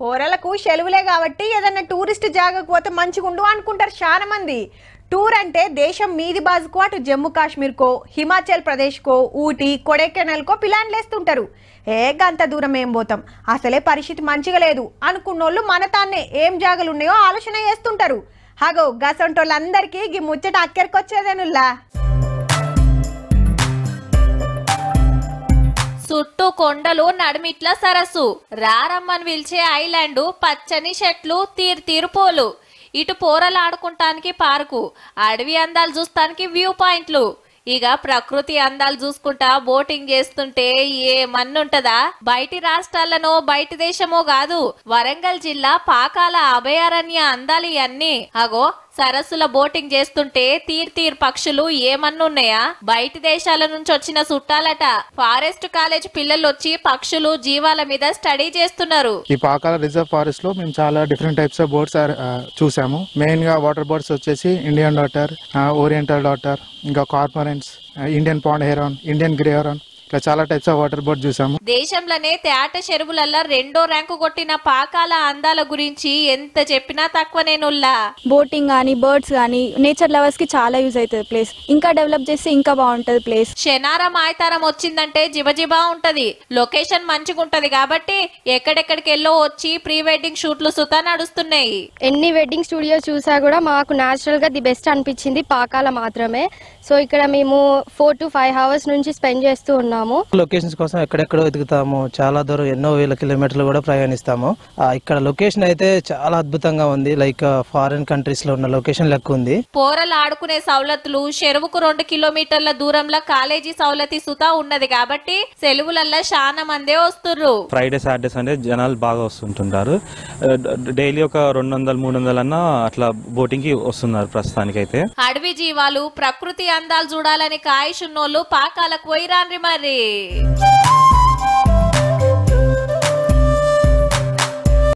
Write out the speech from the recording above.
పోరలకు సెలవులే కాబట్టి ఏదైనా టూరిస్ట్ జాగాకు పోతే మంచిగుండు అనుకుంటారు చాలా మంది. టూర్ అంటే దేశం మీది బాజుకో అటు జమ్మూ కాశ్మీర్కో హిమాచల్ ప్రదేశ్కో ఊటీ కొడైకెనాల్కో ప్లాన్ లేస్తుంటారు. గంత దూరం ఏం పోతాం, అసలే పరిస్థితి మంచిగా లేదు అనుకున్నోళ్ళు మన తాన్నే ఏం జాగాలు ఉన్నాయో ఆలోచన చేస్తుంటారు. హగో గసంటోళ్ళందరికీ ఈ ముచ్చట అక్కడికొచ్చేదేనుల్లా. చుట్టూ కొండలు నడిమిట్ల సరస్సు, రారమ్మని పిలిచే ఐలాండ్, పచ్చని చెట్లు, తీరు పోలు, ఇటు పోరలు ఆడుకుంటానికి పార్కు, అడవి అందాలు చూస్తానికి వ్యూ పాయింట్లు, ఇక ప్రకృతి అందాలు చూసుకుంటా బోటింగ్ చేస్తుంటే ఏ మన్నుంటదా. బయటి రాష్ట్రాలనో బయటి దేశమో కాదు, వరంగల్ జిల్లా పాకాల అభయారణ్య అందాలు ఇవన్నీ. అగో సరస్సుల బోటింగ్ చేస్తుంటే తీర్ పక్షులు ఏమన్నున్నాయా. బయటి దేశాల నుంచి వచ్చిన చుట్టాలట. ఫారెస్ట్ కాలేజ్ పిల్లలు వచ్చి పక్షులు జీవాల మీద స్టడీ చేస్తున్నారు. ఈ పాకాల రిజర్వ్ ఫారెస్ట్ లో మేము చాలా డిఫరెంట్ టైప్స్ ఆఫ్ బర్డ్స్ చూసాము. మెయిన్ గా వాటర్ బర్డ్స్ వచ్చేసి ఇండియన్ డాటర్, ఓరియంటల్ డాటర్, ఇంకా cormorants, Indian pond heron, Indian grey heron, ఇట్లా చాలా టైప్స్ ఆఫ్ వాటర్ బర్డ్ చూసాము. దేశంలోనే తేట చెరువులల్లో 2వ ర్యాంకు కొట్టిన పాకాల అందాల గురించి ఎంత చెప్పినా తక్కువనేనుల్లా. బోటింగ్ గానీ బర్డ్స్ గానీ నేచర్ లవర్స్ కి చాలా యూజ్ అవుతుంది ప్లేస్. ఇంకా డెవలప్ చేస్తే ఇంకా బాగుంటది ప్లేస్. శనారం ఆయతారం వచ్చిందంటే జిబజిబా ఉంటది. లొకేషన్ మంచిగా ఉంటది కాబట్టి ఎక్కడెక్కడికి వెళ్ళో వచ్చి ప్రీ వెడ్డింగ్ షూట్లు సుతా నడుస్తున్నాయి. ఎన్ని వెడ్డింగ్ స్టూడియోస్ చూసా కూడా మాకు న్యాచురల్ గా ది బెస్ట్ అనిపించింది పాకాల మాత్రమే. సో ఇక్కడ మేము 4 to 5 hours నుంచి స్పెండ్ చేస్తూ ఉన్నాము. లొకేషన్స్ కోసం ఎక్కడెక్కడో వెతుకుతాము. చాలా దూరం ఎన్నో వేల కిలోమీటర్లు కూడా ప్రయాణిస్తాము. ఇక్కడ లొకేషన్ అయితే చాలా అద్భుతంగా ఉంది. లైక్ ఫారిన్ కంట్రీస్ లో ఉన్న లొకేషన్ లెక్క ఉంది. పోరలు ఆడుకునే సౌలతులు, చెరువుకు 2 కిలోమీటర్ల దూరంలో కాలేజీ సౌలతి సుతా ఉన్నది కాబట్టి సెలవులల్లో చాలా మందే వస్తుర్రు. ఫ్రైడే సాటర్డేస్ అంటే జనాలు బాగా వస్తుంటారు. డైలీ ఒక 200-300 అన్న అట్లా బోటింగ్ కి వస్తున్నారు ప్రస్తుతానికి అయితే. అడవి జీవాలు, ప్రకృతి అందాలు చూడాలని కాయిషున్నోళ్ళు పాకాలకు పోయిరాండ్రి మరి.